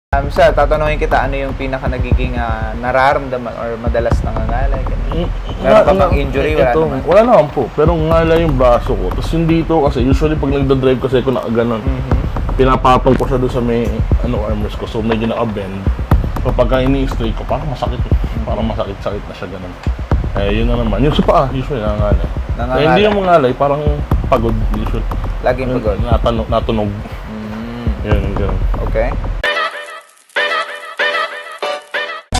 Sir, tatanungin kita, ano yung pinaka nagiging nararamdaman or madalas nangangalay? Meron ka bang injury? Wala naman. Wala naman po, pero ngalay yung braso ko. Tapos yung dito kasi, usually pag nagda-drive kasi ako nakaganon, pinapatong ko siya doon sa may armrest ko, so medyo naka-bend. So pagka ini-straight ko, parang masakit eh. Parang masakit-sakit na siya ganun. Eh, yun na naman. Yung sa paa, usually nangangalay. Eh, hindi yung mangalay, parang pagod usually. Laging pagod? Natunog. Yun, ganun. Okay.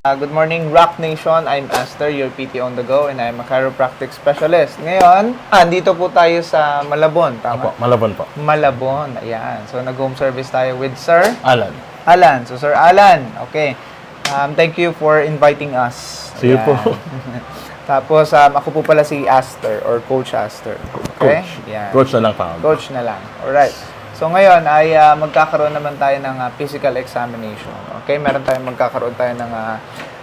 Good morning, Rock Nation. I'm Aster, your PT on the go, and I'm a chiropractic specialist. Ngayon, dito po tayo sa Malabon, tama? Apo, Malabon po. Malabon, ayan. So, nag-home service tayo with Sir Alan. Alan. So, Sir Alan, okay. Thank you for inviting us. Sige po. Tapos, ako po pala si Aster or Coach Aster. Okay? Coach. Yan. Coach na lang tawag. Coach na lang. Alright. So ngayon ay magkakaroon naman tayo ng physical examination. Okay? Meron tayong magkakaroon tayo ng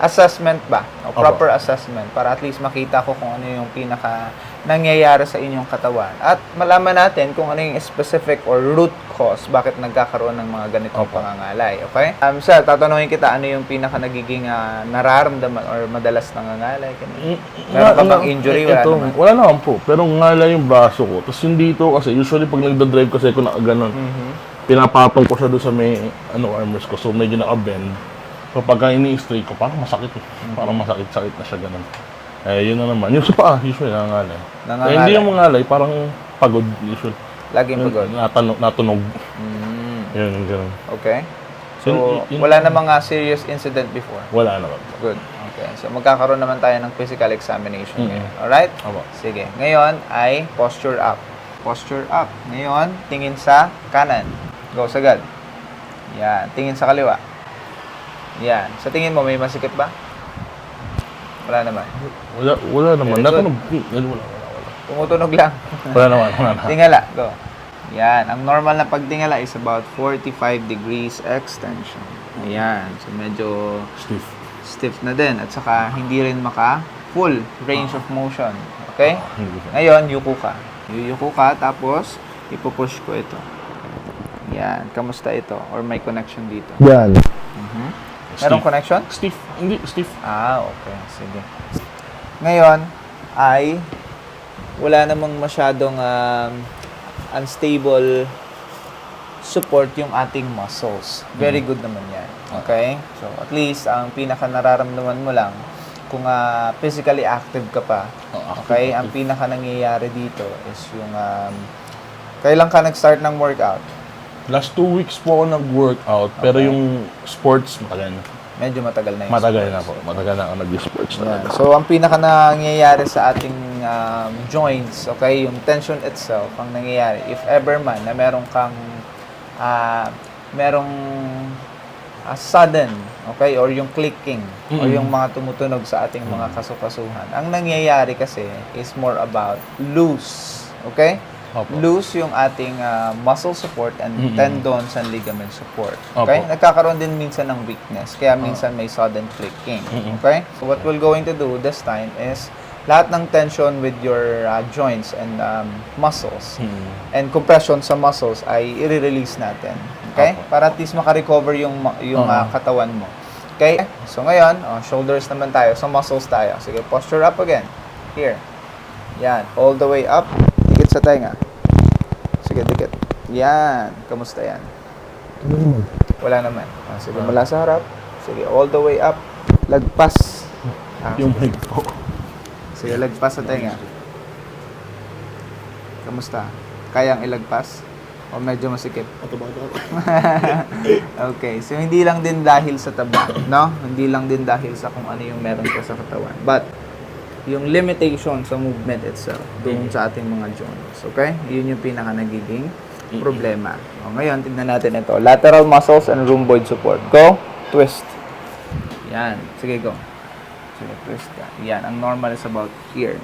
assessment ba? O proper assessment para at least makita ko kung ano yung pinaka nangyayari sa inyong katawan. At malaman natin kung ano yung specific or root cause bakit nagkakaroon ng mga ganitong pangangalay. Okay? Sir, tatanungin kita, ano yung pinaka nagiging nararamdaman or madalas nangangalay? Meron ka bang injury? Wala naman. Wala naman po, pero ngalay yung braso ko. Tapos yung dito kasi, usually pag nagda-drive kasi ako nakaganon, pinapatong ko siya doon sa may armrest ko, so medyo naka-bend. So pagka ini-straight ko, parang masakit eh. Parang masakit-sakit na siya ganun. Eh, yun na naman. Yung sa paa, usually nangangalay. Eh, hindi yung mangalay, parang pagod usually. Laging pagod? Natunog. Yun, ganun. Okay. So, wala namang serious incident before? Wala naman. Good. Okay. So, magkakaroon naman tayo ng physical examination ngayon. Alright? Opo. Sige. Ngayon ay posture up. Posture up. Ngayon, tingin sa kanan. Go, sagad. Yan. Tingin sa kaliwa. Yan. Sa tingin mo, may masikip ba? Wala naman. Wala naman. Natunog. Wala. Tumutunog lang. Wala naman. Tingala. Go. Yan. Ang normal na pagtingala is about 45 degrees extension. Ayan. So, medyo stiff na din. At saka, hindi rin full range of motion. Okay? Ngayon, yuko ka. Yuyuko ka, tapos, ipupush ko ito. Yan. Kamusta ito? Or may connection dito? Yan. Merong connection? Stiff. Hindi, stiff. Okay. Sige. Ngayon, ay wala namang masyadong unstable support yung ating muscles. Very good naman yan. Okay? So, at least, ang pinaka nararamdaman mo lang, kung physically active ka pa, okay? Ang pinaka nangyayari dito is yung, kailan ka nag-start ng workout? Last 2 weeks po ako nag-workout, pero yung sports, matagal na. Medyo matagal na yung Matagal na po. Matagal na ako nag-sports talaga. So, ang pinaka nangyayari sa ating joints, okay, yung tension itself, ang nangyayari, if ever man na meron kang, merong sudden, okay, or yung clicking, or yung mga tumutunog sa ating mga kasukasuhan, ang nangyayari kasi is more about loose, okay? Loose yung ating muscle support and tendons and ligament support. Okay? Nagkakaroon din minsan ng weakness. Kaya minsan may sudden clicking. Okay? So what we're going to do this time is lahat ng tension with your joints and muscles and compression sa muscles ay i-release natin. Okay? Para at least makarecover yung katawan mo. Okay? So ngayon, shoulders naman tayo. So muscles tayo. Sige, posture up again. Here. Yan. All the way up. Dikit sa tenga. Sige, dikit. Yan. Kamusta yan? Wala naman. Sige, mula sa harap. Sige, all the way up. Lagpas. Yung mic po. Sige, lagpas sa tenga. Kamusta? Kayang ilagpas? O medyo masikip? Okay. So, hindi lang din dahil sa taba, no? Hindi lang din dahil sa kung ano yung meron ka sa katawan. But, yung limitation sa movement itself doon sa ating mga joints. Okay? Yun yung pinaka nagiging problema. O, ngayon, tignan natin ito. Lateral muscles and rhomboid support. Go. Twist. Yan. Sige, go. Sige, twist ka. Yan. Ang normal is about here.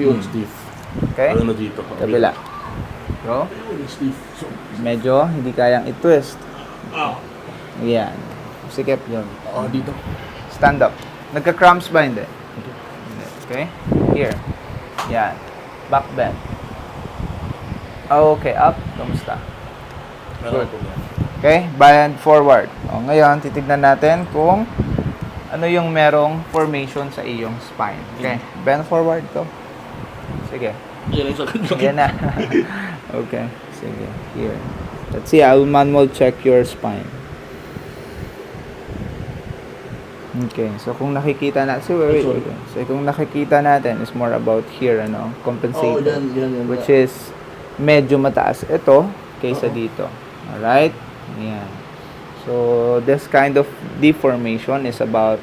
Yung stiff. Okay? Ano dito? Kabila. Go. Yung stiff. Medyo hindi kayang i-twist. Yan. Sikip yun. Dito. Stand up. Nagka-cramps ba? Hindi. Okay? Here. Yan. Back bend. Okay, up. Kamusta? Good. Okay? Bend forward. O, ngayon, titignan natin kung ano yung merong formation sa iyong spine. Okay, bend forward ko. Sige. Yan ang sakit. Yan na. Okay, sige. Here. Let's see, I will manual check your spine. Okay, so kung nakikita natin, so kung nakikita natin is more about here, ano, compensating, which is medyo mataas ito kaysa dito. Alright? Yan. So, this kind of deformation is about,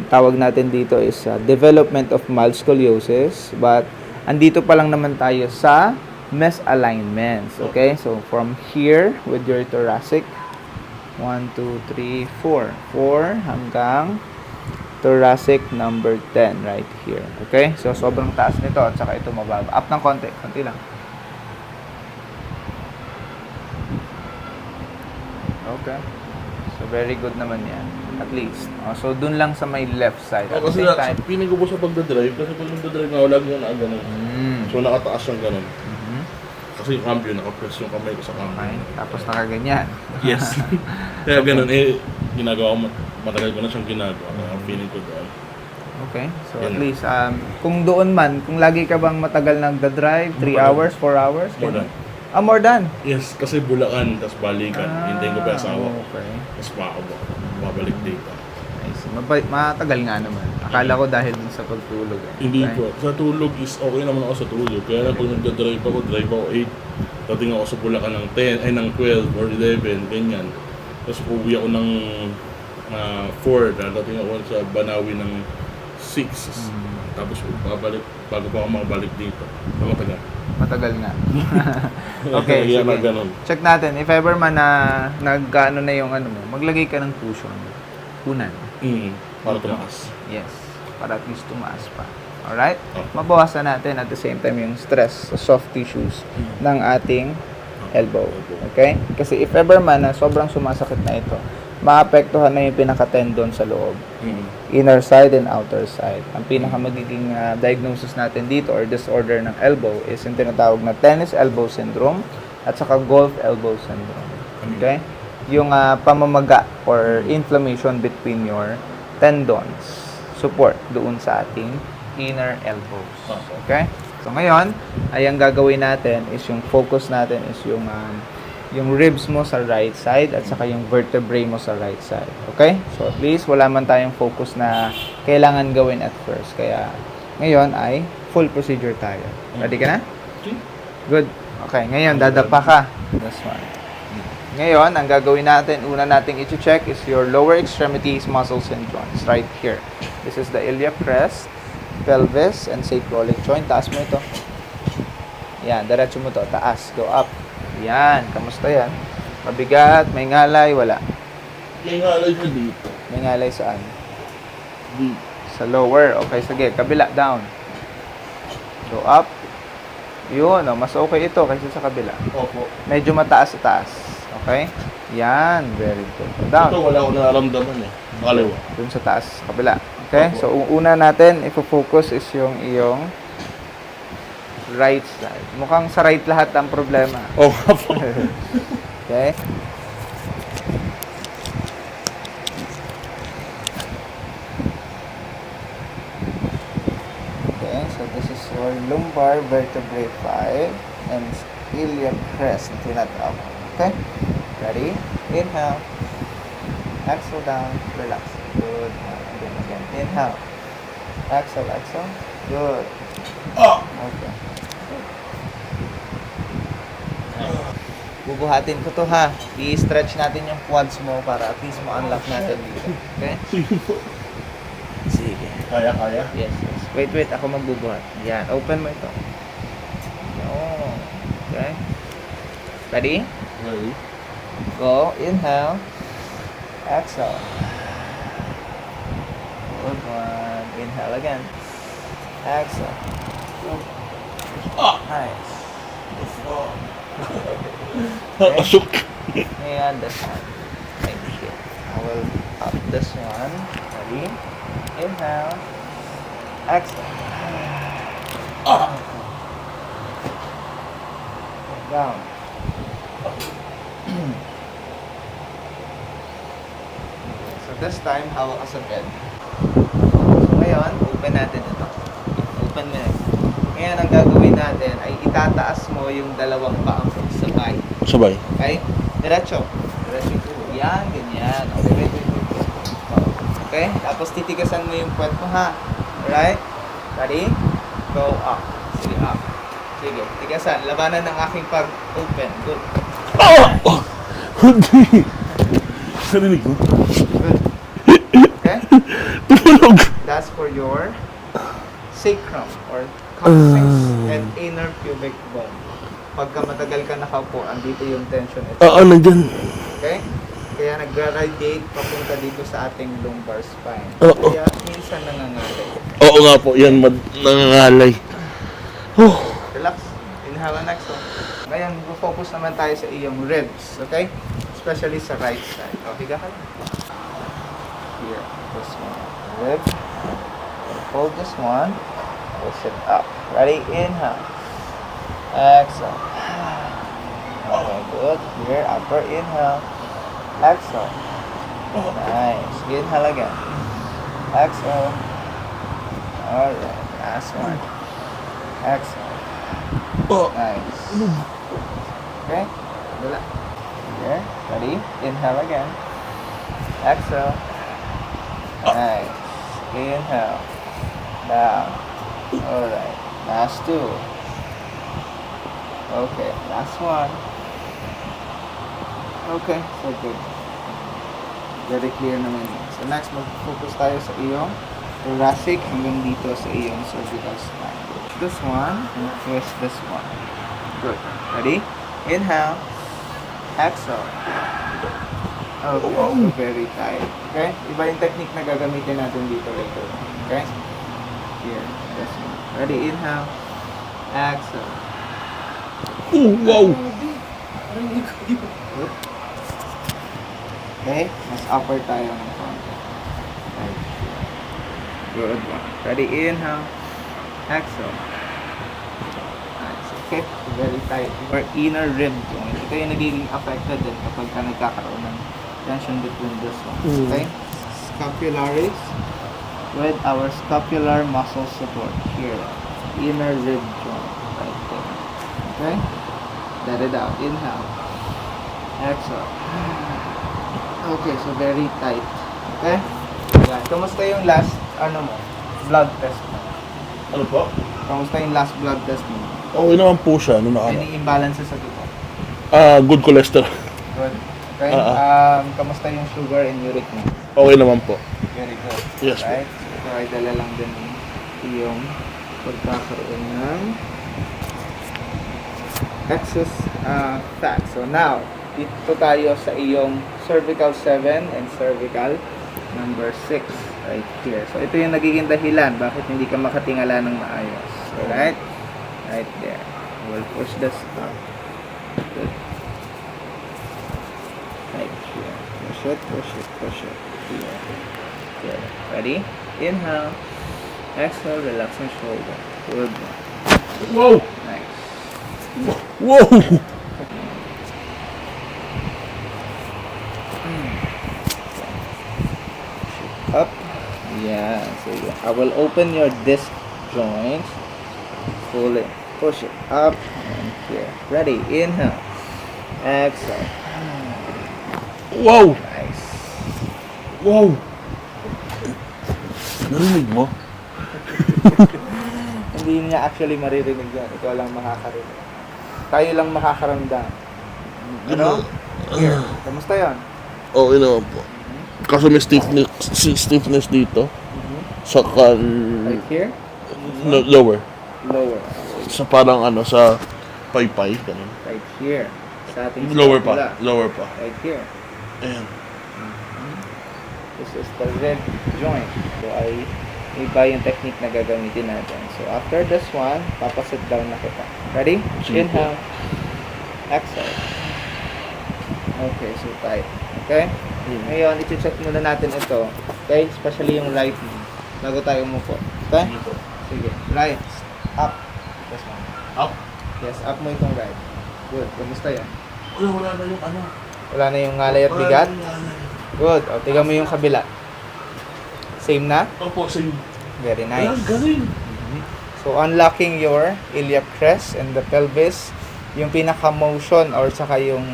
tawag natin dito is development of mild scoliosis, but andito pa lang naman tayo sa misalignments. Okay? So, from here with your thoracic, 1, 2, 3, 4. 4 hanggang thoracic number 10 right here. Okay? So, sobrang taas nito at saka ito mababa. Up ng konti. Konti lang. Okay. So, very good naman yan. At least. So, dun lang sa may left side. At the Kasi same time. pinig ko po sa pagdadrive, kasi pag nagdadrive nga, lagi nga nakaganon. So nakataas yung ganon. Kasi yung cambio, nakapress yung kamay ko sa cambio. Okay. Tapos nakaganyan. Yes. Kaya ganun, ginagawa ko, matagal ko na siyang ginagawa. Kaya feeling ko doon. Okay. So, at least, kung doon man, kung lagi ka bang matagal nagda-drive, 3 hours, 4 hours? More than. More than? Yes, kasi Bulacan, tapos balikan. Hintayin ko pa yung asawa ko. Okay. Tapos babalik dito. Nice. Matagal nga naman. Akala ko dahil dun sa pagtulog. Hindi Okay. po. Sa tulog is okay naman ako sa tulog. Kaya lang pag nagda-drive ako 8. Dating ako sa Bulacan ng 12 or 11, ganyan. Tapos uuwi ako ng 4. Dating ako sa Banawi ng 6. Tapos babalik, bago pa ako makabalik dito. Matagal. Matagal nga. Okay, Kaya sige. ganun. Check natin. If ever man na nag-ano na yung ano mo, maglagay ka ng cushion. Unan. Para tumaas. Yes. Para at least tumaas pa. Alright? Okay. Mabawasan natin at the same time yung stress sa soft tissues ng ating elbow. Okay? Kasi if ever man na sobrang sumasakit na ito, maapektuhan na yung pinaka-tendon sa loob. Inner side and outer side. Ang pinaka magiging diagnosis natin dito or disorder ng elbow is yung tinatawag na tennis elbow syndrome at saka golf elbow syndrome. Okay? Yung pamamaga or inflammation between your tendons support doon sa ating inner elbows. Okay? So ngayon, ay ang gagawin natin is yung focus natin is yung ribs mo sa right side at saka yung vertebrae mo sa right side. Okay? So at least wala man tayong focus na kailangan gawin at first. Kaya ngayon ay full procedure tayo. Ready ka na? Good. Okay, ngayon dadapa ka. This one. Ngayon, ang gagawin natin, una nating i-check is your lower extremities, muscles, and joints right here. This is the iliac crest, pelvis, and sacroiliac joint. Taas mo ito. Yan, diretso mo to. Taas. Go up. Yan. Kamusta yan? Mabigat, may ngalay, wala. May ngalay ko dito. May ngalay saan? Dito. Sa lower. Okay, sige. Kabila, down. Go up. Yun, mas okay ito kaysa sa kabila. Opo. Medyo mataas sa taas. Okay? Yan. Very good. Down. Ito wala akong nararamdaman Kaliwa. Dun sa taas, kabila. Okay? So, una natin, ifo-focus is yung iyong right side. Mukhang sa right lahat ang problema. Opo. Okay? Okay, so this is your lumbar vertebrae 5 and iliac crest na tinatawag. Okay? Ready? Inhale. Exhale down. Relax. Good. Again. Inhale. Exhale. Exhale. Good. Okay. Bubuhatin ko to ha. I-stretch natin yung quads mo para at least ma-unlock natin dito. Okay? Sige. Kaya. Yes, yes. Wait. Ako magbubuhat. Yan. Open mo ito. Oh. Okay. Ready? Ready? Go. Inhale. Exhale. Good one. Inhale again. Exhale. Nice. Nakashook. And this one. Right here. I will up this one. Ready? Inhale. Exhale. Down. So this time, hawak ka sa bed. So ngayon, open natin ito. Open mo yan. Ngayon, ang gagawin natin ay itataas mo yung dalawang paa mo sabay. Sabay. Okay? Diretso. Diretso po. Yan, ganyan. Okay, wait. Okay? Tapos titigasan mo yung puwet mo, ha? Alright? Ready? Go up. Sige, up. Sige, tigasan. Labanan ng aking pag-open. Good. Oh! Hindi! Narinig ko. Good. Okay? Tumunog! That's for your sacrum or coccyx and inner pubic bone. Pagka matagal ka nakaupo, andito yung tension. Oo, nandyan. Okay? Kaya nag-radiate papunta dito sa ating lumbar spine. Oo. Kaya minsan nangangalay. Oo nga po, yan nangangalay. Oh. Relax. Inhale next one. Ngayon, focus naman tayo sa iyong ribs. Okay? Especially sa right side. Okay ka lang. Here. This one. Rib. Hold this one. Push it up. Ready? Inhale. Exhale. Okay, good. Here, upper inhale. Exhale. Nice. Inhale again. Exhale. Alright. Last one. Exhale. Nice. Okay. Dala. Here. Ready? Inhale again. Exhale. Nice. Inhale. Down. Alright. Last two. Okay. Last one. Okay. So good. Very clear naman yun. So next, mag-focus tayo sa iyong thoracic hanggang dito sa iyong cervical spine. This one and twist this one. Good. Ready? Inhale. Exhale. Okay. So very tight. Okay? Iba yung technique na gagamitin natin dito later. Okay? Here. This one. Ready? Inhale. Exhale. Oh, wow! Good. Okay? Mas upper tayo ng konti. Right. Good one. Ready? Inhale. Exhale. Nice. Okay? Very tight. Your inner rib joint. Ito yung nagiging affected din kapag ka nagkakaroon ng tension between this one. Okay? Scapularis with our scapular muscle support here. Inner rib joint. Right there. Okay? Let it out. Inhale. Exhale. Okay, so very tight. Okay? Yan. Kamusta yung last, blood test mo? Ano po? Kamusta yung last blood test mo? Okay naman po siya. Ano na Any imbalances sa dugo? good cholesterol. Good. Okay? Kamusta yung sugar and uric mo? Okay naman po. Very good. Yes, Right? So, ay dala lang din yung pagkakaroon ng excess fat. So now, dito tayo sa iyong cervical 7 and cervical number 6 right here. So ito yung nagiging dahilan bakit hindi ka makatingala ng maayos. Alright? Right there. We'll push this up. Good. Right here. Push it, push it, push it. Here. Good. Ready? Inhale. Exhale. Relax my shoulder. Good. Wow! Nice. Wow! Up. Yeah. So I will open your disc joints. Pull it. Push it up and here. Ready? Inhale. Exhale. Wow! Nice. Wow! Narinig mo? Hindi niya actually maririnig yan. Ikaw lang makakarinig. Tayo lang makakaramdam. Ano? Here. Kamusta yan? Okay naman po. Kaso may stiffness dito. Sa Right here? lower. Lower. Sa parang sa paypay. Ganun. Right here. Sa ating Lower scapula. pa. Lower pa. Right here. Ayan. This is the rib joint. So, ay iba yung technique na gagamitin natin. So, after this one, papasit down na kita. Ready? Sige po. Inhale. Exhale. Okay, so tight. Okay? Ngayon, i-check muna natin ito. Okay? Especially yung right knee. Bago tayo umupo. Okay? Sige. Right. Up. This one. Up. Yes, up mo itong right. Good. Kamusta yan? Wala na yung Wala na yung ngalay at bigat? Good. O, tingnan mo yung kabila. Same na? Opo, same. Very Ay, nice. galing. So, unlocking your iliac crest and the pelvis, yung pinaka-motion or saka yung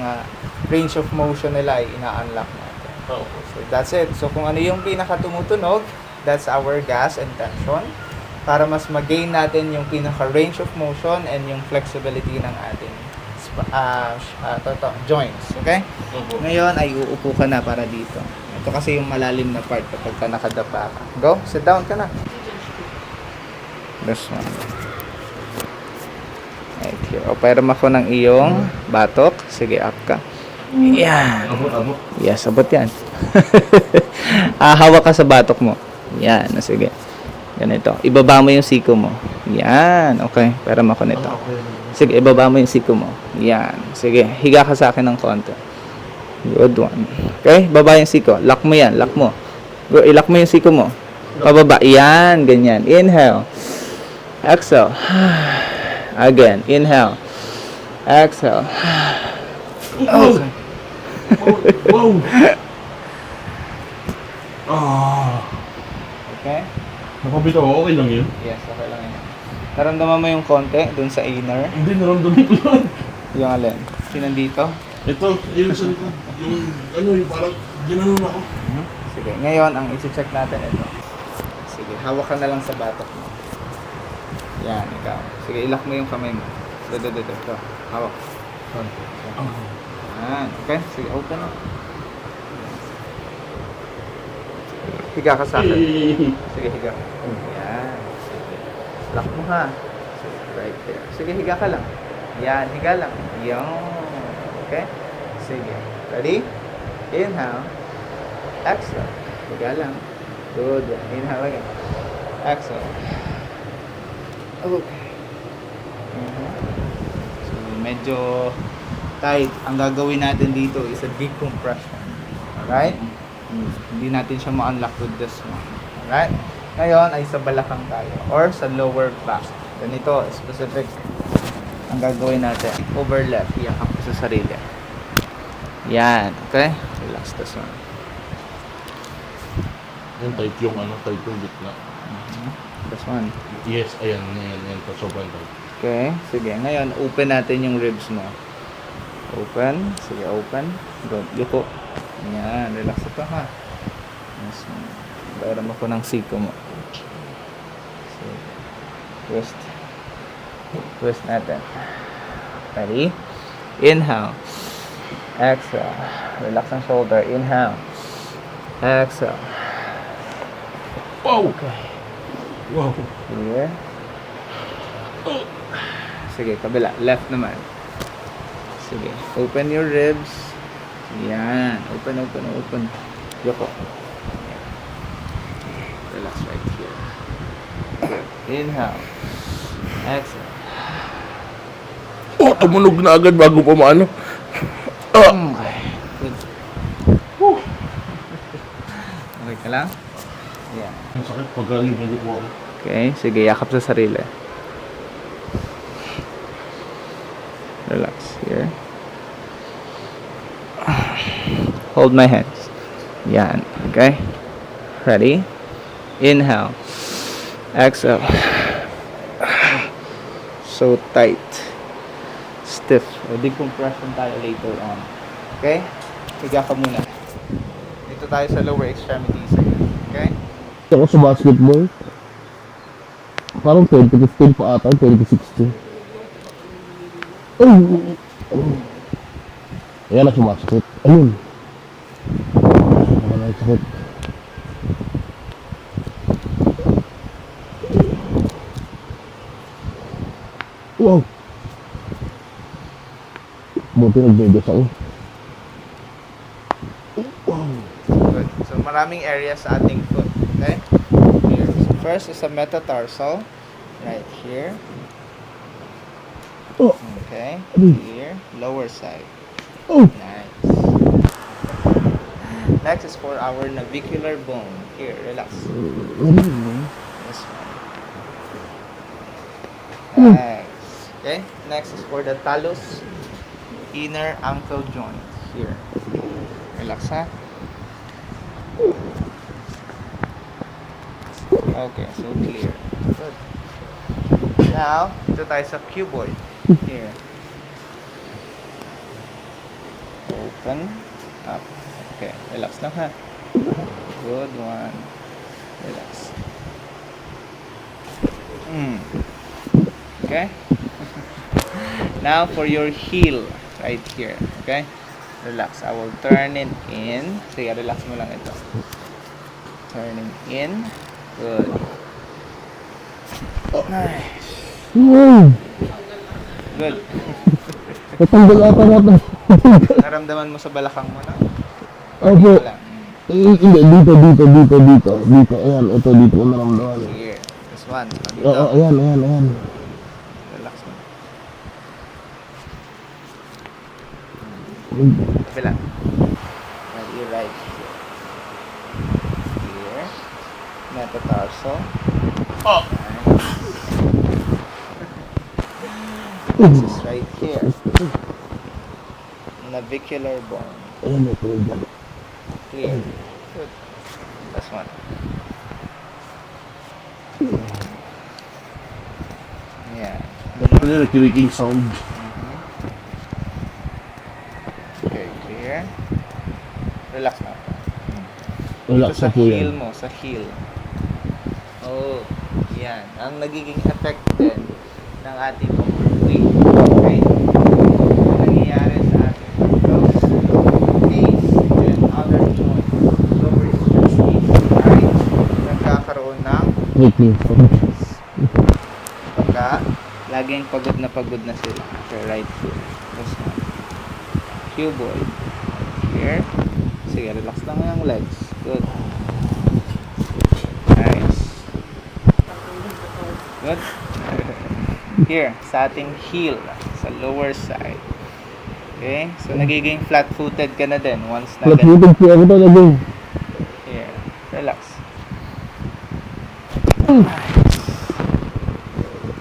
range of motion nila ay ina-unlock natin. Opo. So, that's it. So, kung ano yung pinaka-tumutunog, that's our gas and tension para mas mag-gain natin yung pinaka-range of motion and yung flexibility ng ating joints. Okay? Opo. Ngayon ay uupo ka na para dito. Ito kasi yung malalim na part kapag ka nakadapa ka. Go, sit down ka na. This one. Right here. O, pairam ako ng iyong batok. Sige, up ka. Yan. Abot. Yes, abot yan. Hawak ka sa batok mo. Yan, sige. Ganito. Ibaba mo yung siko mo. Yan, okay. Pairam ako nito. Sige, ibaba mo yung siko mo. Yan. Sige, higa ka sa akin ng konti. Good one. Okay, baba yung siko. Lock mo yan, lock mo. Go, ilock mo yung siko mo. Pababa. Yan, ganyan. Inhale. Exhale. Again. Inhale. Exhale. Okay. Wow. Ah. Okay? Napabito ako, okay lang yun. Yes, okay lang yan. Naramdaman mo yung konti dun sa inner. Hindi, naramdaman ko yan. Yung alin? Sinandito? Ito, yung sa likod. Yung parang ginanon ako. Sige, ngayon ang isi-check natin ito. Sige, hawak ka na lang sa batok mo. Yan, ikaw. Sige, ilak mo yung kamay mo. Ito. Hawak. Yan, okay. Sige, open up. Higa ka sa akin. Sige, higa. Yan. Sige. Lock mo ha. Sige, right there. Sige, higa ka lang. Yan, higa lang. Yan. Okay? Sige. Ready? Inhale. Exhale. Higa lang. Good. Inhale again. Exhale. Okay. So, medyo tight. Ang gagawin natin dito is a decompression. Alright? Hindi natin siya ma-unlock with this one. Alright? Ngayon ay sa balakang tayo or sa lower back. Ganito, specific. Ang gagawin natin, over left, iyakap ko sa sarili. Yan, okay? Relax this one. Yung type yung type yung gitna. This one. Yes, ayan. Sobrang type. Okay, sige. Ngayon, open natin yung ribs mo. Open. Sige, open. Good. Yuko. Yan, relax ito ha. Yes, bayram ako ng siko mo. Sige. Twist. Twist natin. Ready? Inhale. Exhale. Relax ang shoulder. Inhale. Exhale. Wow! Okay. Wow! Here. Sige, kabila. Left naman. Sige. Open your ribs. Yan. Open. Yoko. Relax right here. Good. Inhale. Exhale. Oh, tumunog na agad bago pa maano. Okay. Good. Okay ka lang? Yan. Ang sakit pagka yung ko ako. Okay. Sige, yakap sa sarili. Relax here. Hold my hands. Yan. Okay? Ready? Inhale. Exhale. So tight. Stiff. O decompression tayo later on. Okay? Higa ka muna. Dito tayo sa lower extremities again. Okay? Ako sa basketball, parang 2015 pa ata, 2016. Ayan na sumasakit. Ayun. Wala yung sakit. Wow! Buti nag-videos ako. Good. So, maraming areas sa ating foot. Okay? Here. So, first is a metatarsal. Right here. Okay. Here. Lower side. Nice. Next is for our navicular bone. Here, relax. This one. Nice. Okay. Next is for the talus inner ankle joint. Here. Relax ha. Okay, so clear. Good. Now, ito tayo sa cuboid. Here. Open up. Okay, relax lang ha. Good one. Relax. Okay? Now for your heel, right here. Okay? Relax. I will turn it in. Sige, relax mo lang ito. Turning in. Good. Nice. Good. Natanggal ata natin. Naramdaman mo sa balakang mo na? Opo. Wala. Hindi, dito. Ayan, ito, dito ko naramdaman. Here. This one. Dito. Oo, ayan. Relax mo. Kabila. Your right. Here. Metatarso. Oh. This is right here. Navicular bone. Ayan, ito. Clear. Good. Last one. Yeah. Ito yung creaking sound. Okay, clear. Relax na. Relax Ito sa na po heel yan. mo, sa heel. Oh, yan. Ang nagiging effect din ng ating overweight. Okay? Ang nangyayari sa ating elbows, knees, and other joints. Lower extremities. Right? Nagkakaroon ng Creaking sound. pagka laging pagod na sila. Okay, right foot. This one. Cuboid. Here. Sige, relax lang yung legs. Good. Nice. Good. Here, sa ating heel, sa lower side. Okay? So, nagiging flat-footed ka na din once na ganun. Flat-footed po ako talaga. Here. Relax.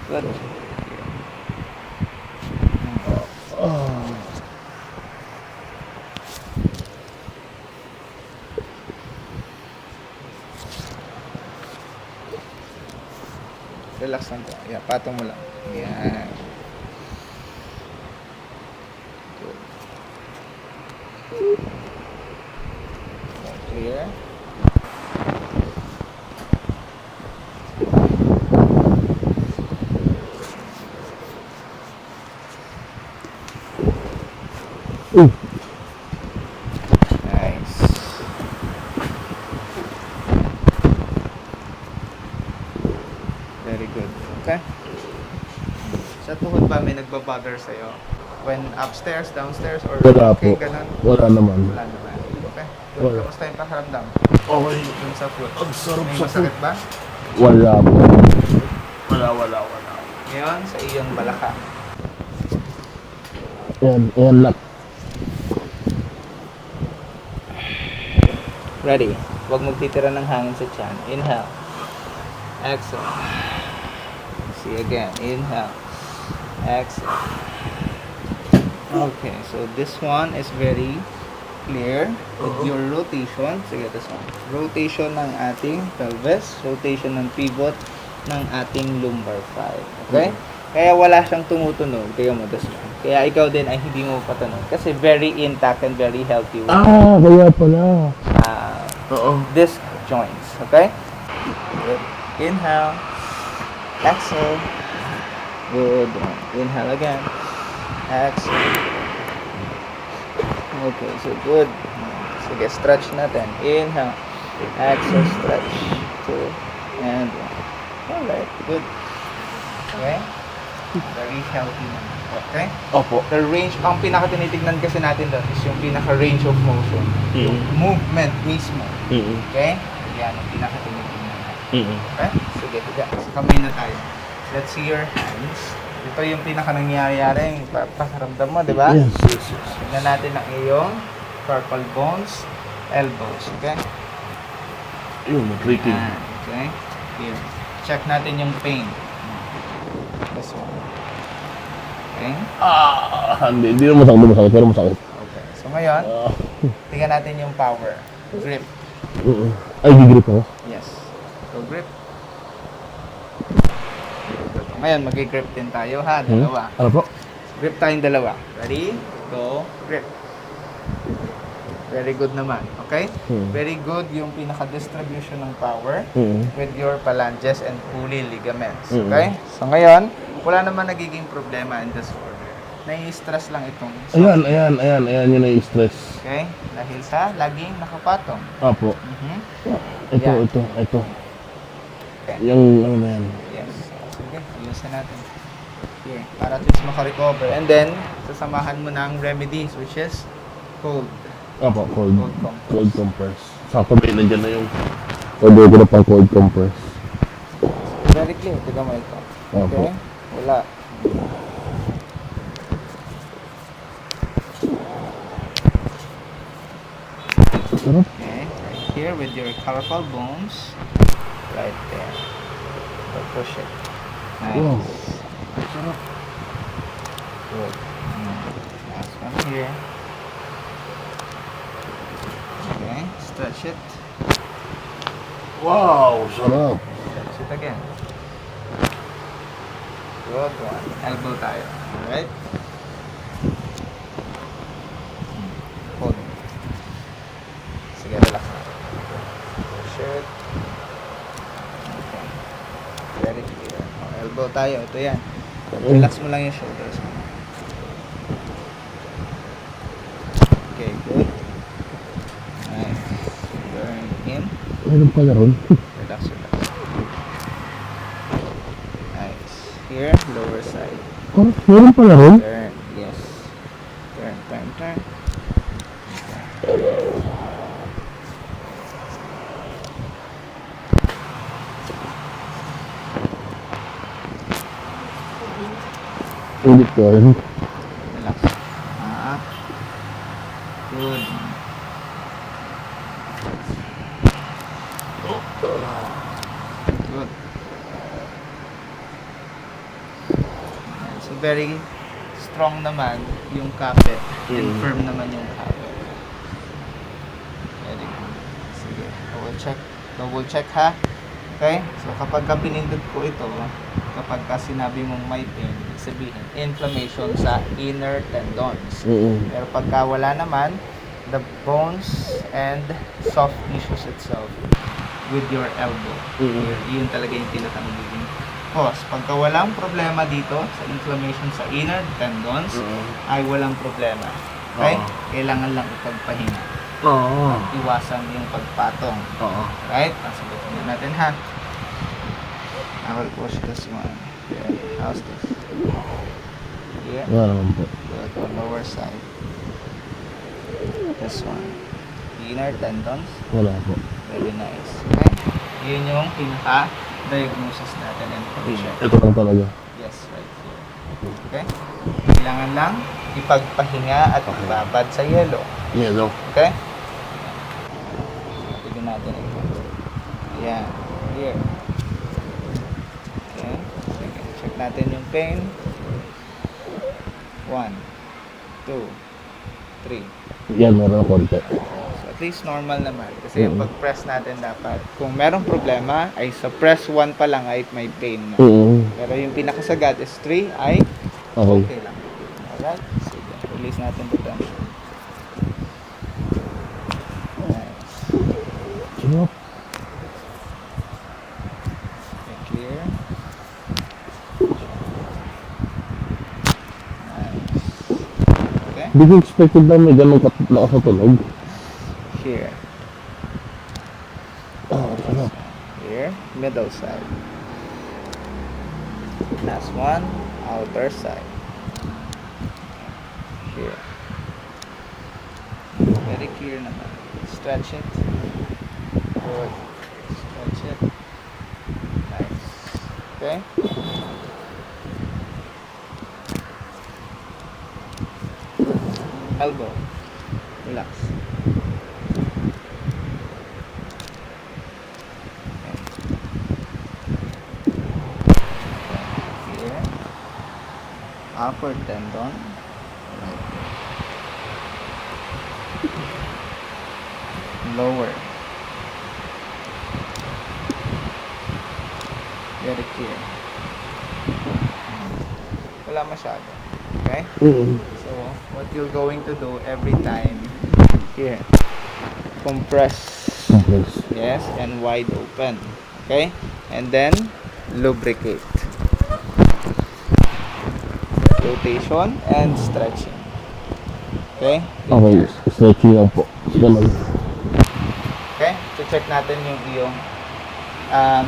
Good. Relax lang po. Yeah, patong mo lang. Yan. Good. Clear. Nice. Very good. Okay? Sa tuhod ba may nagbabother sa'yo? When upstairs, downstairs, or Wala okay, po. ganun? Wala naman. Wala naman. Okay? Good. Wala. Kamusta yung pakiramdam? Okay. Dun sa foot? Ang sarap May sa masakit ba? Wala po. Wala. Ngayon, sa iyong balakang. Ayan lang. Ready? Huwag magtitira ng hangin sa tiyan. Inhale. Exhale. See again. Inhale. Exhale. Okay, so this one is very clear with your rotation. Sige, this one. Rotation ng ating pelvis. Rotation ng pivot ng ating lumbar thigh. Okay? Kaya wala siyang tumutunog. Kaya mo this one. Kaya ikaw din ay hindi mo patunog. Kasi very intact and very healthy with Kaya pala. disc joints. Okay? Good. Inhale. Exhale. Good. Inhale again. Exhale. Okay, so good. Sige, stretch natin. Inhale. Exhale, stretch. 2 and 1. Alright, good. Okay? Very healthy naman. Okay? Opo. The range, ang pinaka-tinitignan kasi natin doon is yung pinaka-range of motion. Yung movement mismo. Okay? Yan, ang pinaka-tinitignan natin. Okay? Sige, tiga. Kamay na tayo. Let's see your hands. Ito yung pinaka-nangyayari, yung pakiramdam mo, di ba? Yes. Tignan natin ang iyong carpal bones, elbows. Okay? Yun, creaking. Okay? Here. Check natin yung pain. This one. Okay? Hindi naman masakit, pero masakit. Okay. So ngayon, tingnan natin yung power. Grip. Ay, gigrip ako. Yes. So, grip. Ngayon, mag-grip din tayo ha, dalawa. Ano po? Grip tayong dalawa. Ready? Go. Grip. Very good naman. Okay? Very good yung pinaka-distribution ng power with your phalanges and pulley ligaments. Okay? So ngayon, wala naman nagiging problema in this order. Nai-stress lang itong Ayan, yun ay stress. Okay? Dahil sa laging nakapatong. Apo. Mhm. Ito. Okay. Yung, ano na yan? Yes. Sige, ayusin natin. Here. Para at least makarecover. And then, sasamahan mo ng remedies which is cold. Apo, cold. Cold compress. Cold compress. Sakto may nandiyan na yung order ko na pang cold compress. Very clear. Tiga mo ito. Opo. Okay? Wala. Sarap. Okay, right here with your carpal bones. Right there. So push it. Nice. Wow. Sarap. Good. Last one here. Okay, stretch it. Wow, sarap. Stretch it again. Good one. Elbow tayo. Alright? Hold. Sige, relax. Push it. Okay. Very clear. Elbow tayo. Ito yan. Relax mo lang yung shoulders mo. Okay, good. Nice. Turn in. Meron pala ron. Relax. Nice. Here, lower side. Oh, meron pala ron? Turn. Yes. Turn. Ulit ko. Relax. Good. Good. So very strong naman yung kapit. And firm naman yung kapit. Very good. Sige. Double check ha. Okay? So kapag ka pinindot ko ito, kapag ka sinabi mong may pain, sabihin, inflammation sa inner tendons. Pero pagka wala naman, the bones and soft tissues itself with your elbow. Yun talaga yung tinatanggalin. Cause, pagka walang problema dito sa inflammation sa inner tendons, ay walang problema. Okay? Kailangan lang ipagpahinga. Oo. Iwasan yung pagpatong. Oo. Right? Pasagutin na natin ha. I will push this one. Yeah. How's this? Yeah. Wala naman po. Good. On lower side. This one. Inner tendons. Wala po. Very nice. Okay? Yun yung pinaka-diagnosis natin and condition. Ito lang talaga. Yes, right here. Okay? Kailangan lang ipagpahinga at ibabad sa yelo. Yellow. Okay? Tignan natin ito. Ayan. Here. Okay. Sige. Check natin yung pain. 1, 2, 3. Yan, meron ng konti. So at least normal naman. Kasi yung pag-press natin dapat, kung merong problema, ay sa press 1 pa lang ay may pain na. Pero yung pinakasagad is 3 ay okay lang. Alright? Sige. Release natin the tension. Nice. Sarap. Okay, clear. Nice. Okay? Hindi ko expected na may ganun lakas na tunog. Here. Sarap. Here. Middle side. Last one. Outer side. Here. Very clear naman. Stretch it. Good. Stretch it. Nice. Okay? Elbow. Relax. Here. Upper tendon. Right there. Lower. Very clear. Wala masyado. Okay? So, what you're going to do every time, here, compress. Yes, and wide open. Okay? And then, lubricate. Rotation and stretching. Okay? Okay, stretching lang po. Ganun. Okay? So, check natin yung iyong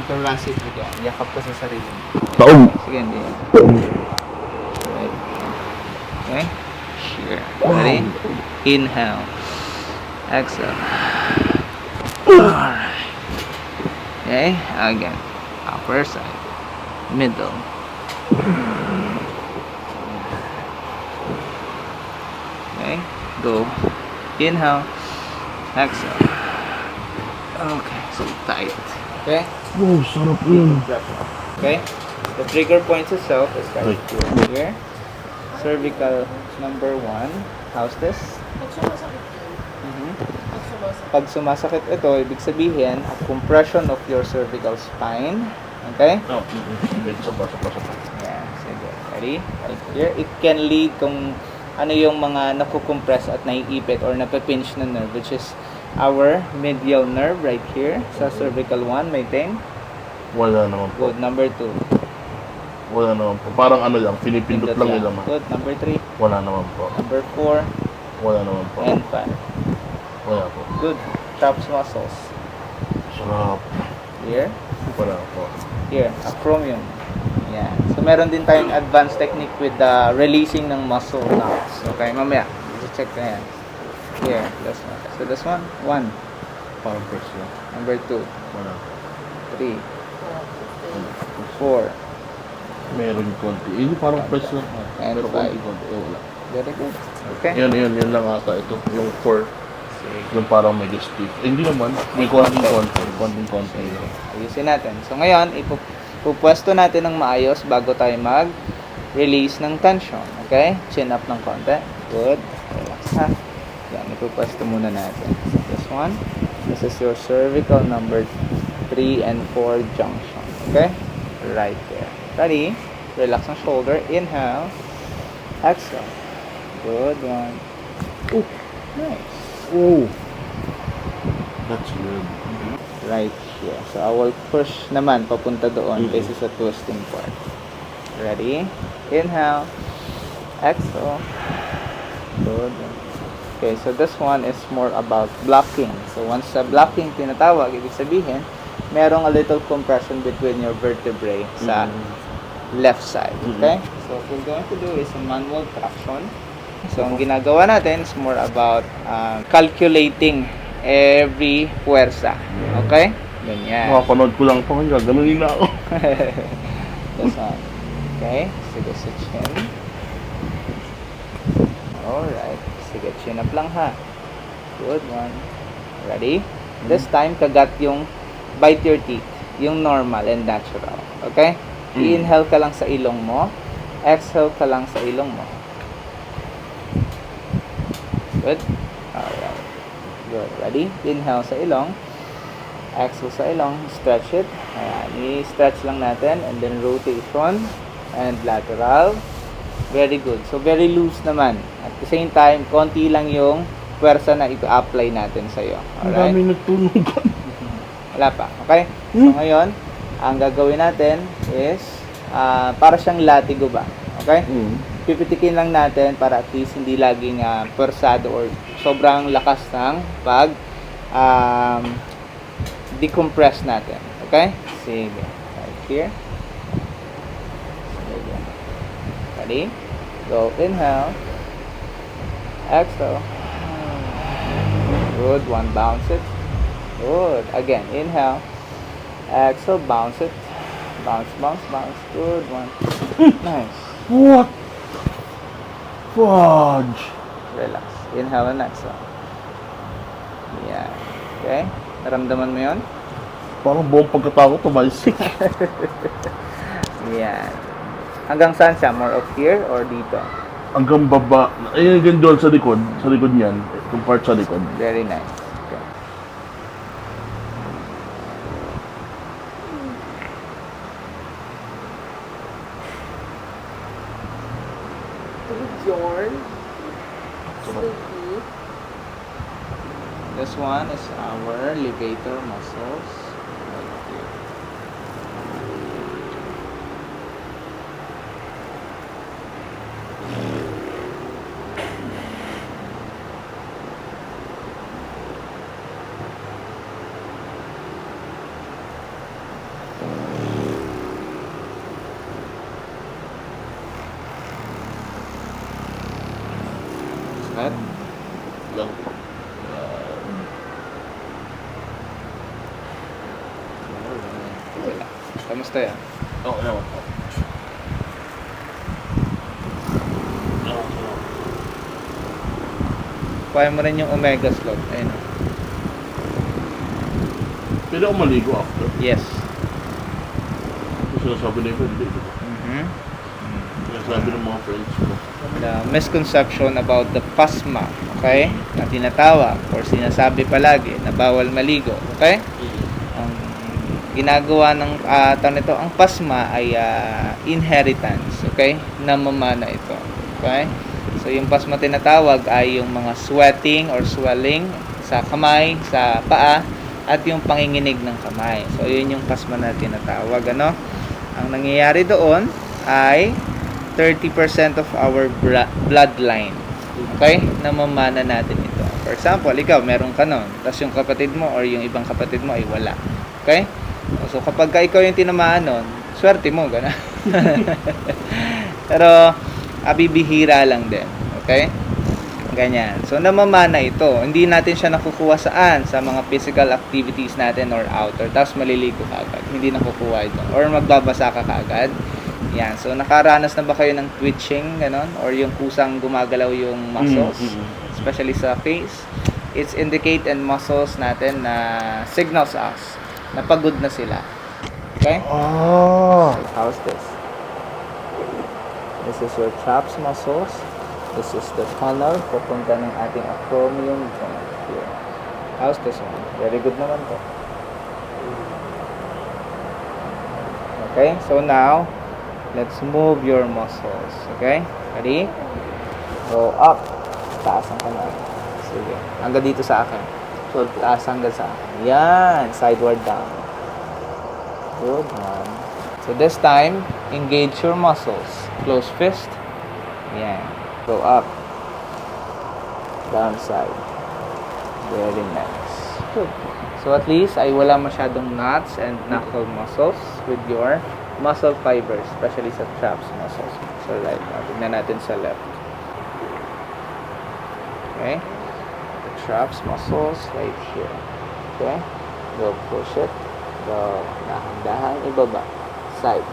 thoracic again. Yakap ko sa sarili mo. Taog. Sige, hindi. Right. Okay? Here. Ready? Inhale. Exhale. Alright. Okay? Again. Upper side. Middle. Okay? Go. Inhale. Exhale. Okay. So tight. Okay? Oh, sarap yun. Okay? The trigger points itself is right here. Cervical number 1. How's this? Pag sumasakit ito, ibig sabihin, a compression of your cervical spine. Okay? No, sapa. Yeah, sige. Ready? Right here. It can lead kung ano yung mga nakukompress at naiipit or napipinch na nerve, which is our medial nerve right here sa cervical 1. May thing? Wala naman po. Good. Number 2. Wala naman po. Parang ano lang, pinipindot lang nila man. Good. Number 3. Wala naman po. Number 4. Wala naman po. And 5. Wala po. Good. Traps muscles. Sarap. Here. Wala po. Here. Acromion. Yan. So, meron din tayong advanced technique with the releasing ng muscle knots. Okay, mamaya. I-check na yan. Here. This one. So, this one. 1. Parang press lang. Number 2. Wala. 3. 4. Meron konti. Hindi parang press lang. And Pero five. konti. Wala. Very good. Okay. Yan lang ata. Ito, yung 4. Yung parang medyo stiff. Hindi naman. May konting konti. Ayusin natin. So, ngayon, pupwesto natin ng maayos bago tayo mag-release ng tension. Okay? Chin up ng konti. Good. Relax ha. Yan, ipupwesto muna natin. This one. This is your cervical number 3 and 4 junction. Okay? Right there. Ready? Relax ang shoulder. Inhale. Exhale. Good one. Oh. Nice. Oh. That's good. Right here. So, I will push naman papunta doon. This is a twisting part. Ready? Inhale. Exhale. Good. Okay, so this one is more about blocking. So, once sa blocking tinatawag, ibig sabihin, merong a little compression between your vertebrae sa left side. Okay? So, what we're going to do is a manual traction. So, ang ginagawa natin is more about calculating every puwersa. Okay? Ganyan. Makapanood ko lang ito. Gaganunin na ako. This one. Okay? Sige, sa chin. Alright. Sige, chin up lang ha. Good one. Ready? This time, kagat yung bite your teeth. Yung normal and natural. Okay? I-inhale ka lang sa ilong mo. Exhale ka lang sa ilong mo. Good? Alright. Good. Ready? Inhale sa ilong. Exhale sa ilong. Stretch it. Ayan. I-stretch lang natin. And then rotation. And lateral. Very good. So, very loose naman. At the same time, konti lang yung pwersa na i-apply natin sa'yo. Ang Alright? dami nagtunugan. Wala pa. Okay? So, ngayon, ang gagawin natin is para siyang latigo ba? Okay? Pipitikin lang natin para at least hindi laging pwersado or sobrang lakas ng pag decompress natin. Okay? Sige. Right here. Sige. Ready? Go. Inhale. Exhale. Good. One. Bounce it. Good. Again. Inhale. Exhale. Bounce it. Bounce, bounce, bounce. Good one. Nice. What? Fudge. Relax. Inhale and exhale. Yan. Okay? Naramdaman mo yun? Parang buong pagkatao tumalsik. Yan. Hanggang saan siya? More of here or dito? Hanggang baba. Ayun, hanggang doon sa likod. Sa likod niyan. Yung part sa likod. Very nice. Okay. yawn, sleepy. This one is our levator muscles. Right here. That. Lang. Kamusta yan? Oo, ewan ko. Kuhain mo rin yung omega slot. Ayun. Pwede ako maligo after. Yes. Kasi sinasabi na yun, hindi. Mhm. Sinasabi ng mga friends ko. The misconception about the pasma, okay? Na tinatawag or sinasabi palagi na bawal maligo, okay? Ang ginagawa ng tawag nito, ang pasma ay inheritance, okay? Namamana ito, okay? So yung pasma tinatawag ay yung mga sweating or swelling sa kamay, sa paa, at yung panginginig ng kamay. So yun yung pasma na tinatawag, ano? Ang nangyayari doon ay 30% of our bloodline. Okay? Namamana natin ito. For example, ikaw, meron ka nun. Tapos yung kapatid mo or yung ibang kapatid mo ay wala. Okay? So, kapag ikaw yung tinamaan nun, swerte mo, gano'n. Pero, abibihira lang din. Okay? Ganyan. So, namamana ito. Hindi natin siya nakukuha saan? Sa mga physical activities natin or outdoor. Tapos maliligo ka agad. Hindi nakukuha ito. Or magbabasa ka agad. Yan. So, nakaranas na ba kayo ng twitching, ganon? Or yung kusang gumagalaw yung muscles? Especially sa face. It's indicate and muscles natin na signals us na pagod na sila. Okay? Ah! So, how's this? This is your traps muscles. This is the tunnel papunta ng ating acromion joint here. How's this one? Very good naman to. Okay? So, now, let's move your muscles. Okay? Ready? Go up. Taas ang kamay. Sige. Hanggang dito sa akin. So, taas hanggang sa akin. Yan. Sideward down. Good one. So, this time, engage your muscles. Close fist. Yan. Go up. Down side. Very nice. Good. So, at least, ay wala masyadong knots and knuckle muscles with your muscle fibers, especially sa traps muscles. So, right now, tignan natin sa left. Okay? The traps muscles right here. Okay? Go push it. Go dahan-dahan. Ibaba. Side.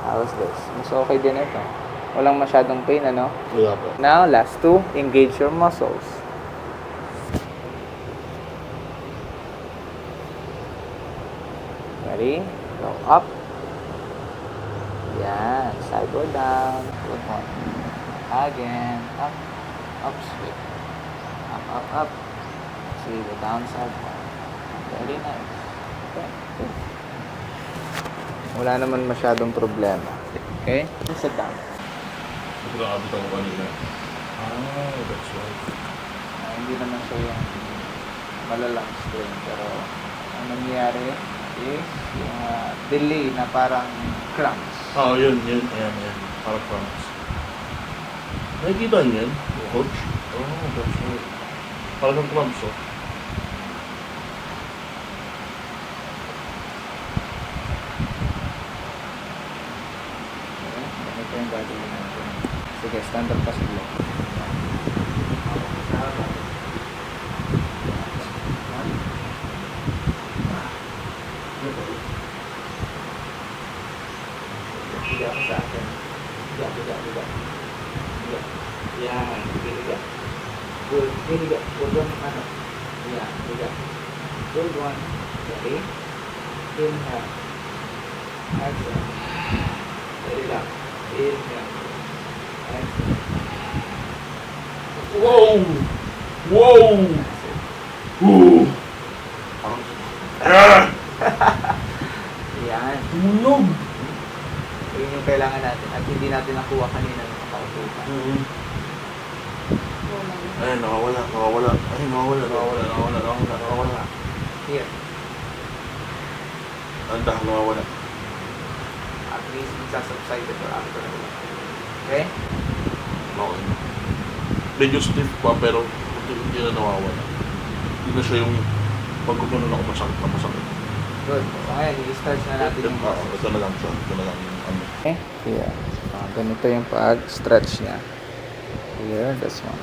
How's this? Mas okay din ito. Walang masyadong pain, ano? Wala po. Now, last two. Engage your muscles. Ready? Go up. Yan. Side or down. Good one. Again. Up. Up straight. Up, up, up. See the downside one. Very nice. Okay. Good. Wala naman masyadong problema. Okay? Sit down. Grabe ako kanina. Ah, that's right. Hindi naman siya yung malalang strain. Pero ang nangyayari is yung delay na parang cramps. Ah, yun. Ayan. Para promise. Nakikita niyo yan, coach? Oh, that's right. Parang cramps, oh. Okay? Ganito yung gagawin natin. Sige, stand up pa sila. Higa ka sa akin. Higa. Yan, higa. Good, higa. Good one, ano? Yan, higa. Good one. Okay. Inhale. Exhale. Relax. Inhale. Exhale. Wow! Ooh! Yan. Tulog! Yun yung kailangan natin at hindi natin nakuha kanina ng kapaw. Ay, nakawala. Ay, nakawala. Here. Anda, nakawala. At least magsasubside ito after. Okay? Okay. Medyo stiff pa, pero hindi na nawawala. Hindi na siya yung pag gumano ako masakit. Good. So ngayon, i-start na natin yung Ito na lang siya. Ito na lang yung ano. Okay? Here. Ganito yung pag-stretch niya. Here, this one.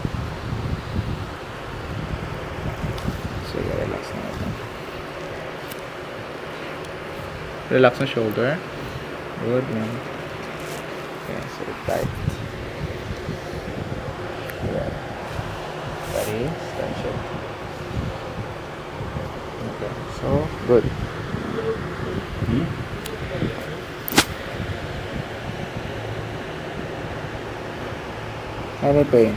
Sige, relax na natin. Relax na shoulder. Good, man. Okay, so tight. Here. Ready? Stretch it. Okay, so, good. Any pain?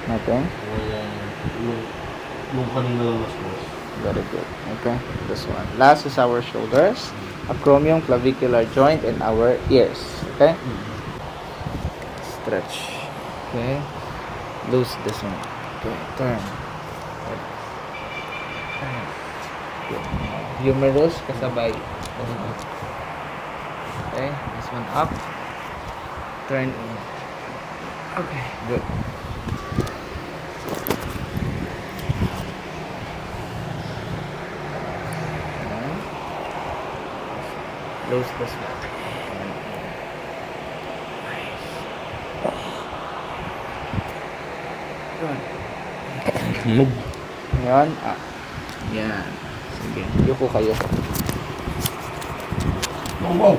Nothing? Yung kanina lang nas. Very good. Okay, this one. Last is our shoulders, acromion clavicular joint, and our ears. Okay? Stretch. Okay. Loose this one. Okay, turn. Good. Humerus kasabay. Okay, this one up. Turn in. Okay, good. Close this one. Nog. Ngayon, yan. Sige, yuko kayo. Wow.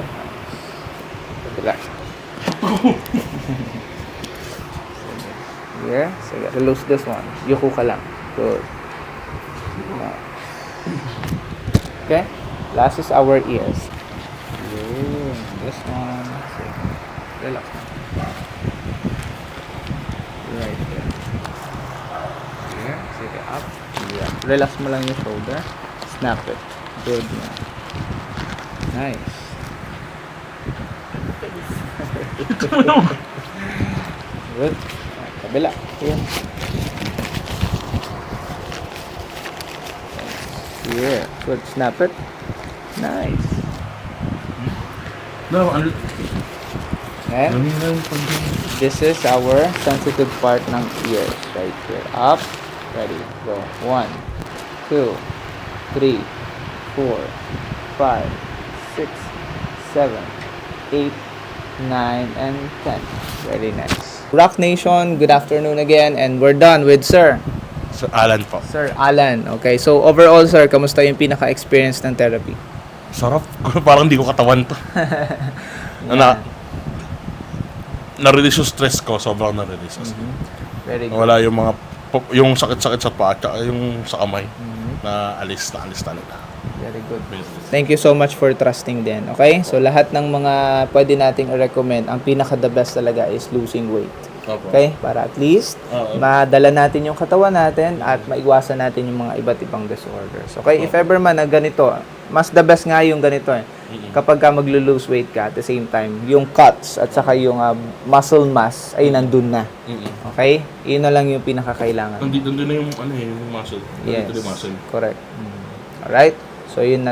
Relax. Here, sige, close this one. Yuko ka lang. Good. Okay, last is our ears. Yun. This one. Sige. Relax. Right there. Here. Sige, up. Yeah. Relax mo lang yung shoulder. Snap it. Good na. Nice. Good. Kabila. Here. Here. Good. Snap it. Nice. No, And this is our sensitive part ng ears right here. Up. Ready. Go. 1, 2, 3, 4, 5, 6, 7, 8, 9, and 10. Very nice. Rock Nation, good afternoon again, and we're done with Sir. Sir Alan po. Sir Alan. Okay, so overall, Sir, kamusta yung pinaka-experience ng therapy? Sarap. Parang hindi ko katawan to. Na-release yung stress ko. Sobrang na-release. Very good. Wala yung mga yung sakit-sakit sa paa at yung sa kamay na alis talaga. Very good. Thank you so much for trusting din. Okay? So, lahat ng mga pwede nating i-recommend, ang pinaka-the best talaga is losing weight. Okay? Para at least, madala natin yung katawan natin at maiwasan natin yung mga iba't ibang disorders. Okay? If ever man na ganito, mas the best nga yung ganito eh. Kapag ka maglo-lose weight ka at the same time, yung cuts at saka yung muscle mass ay nandun na. Okay? Yun na lang yung pinakakailangan. Nandito na yung yung muscle. Yes. Nandito yung muscle. Correct. Alright? So, yun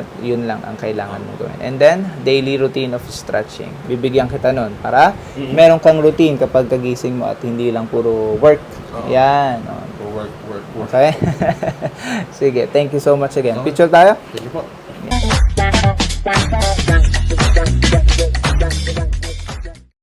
lang ang kailangan mong gawin. And then, daily routine of stretching. Bibigyan kita nun para meron kang routine kapag kagising mo at hindi lang puro work. Yan. Work. Okay? Sige. Thank you so much again. Picture tayo? Thank you po.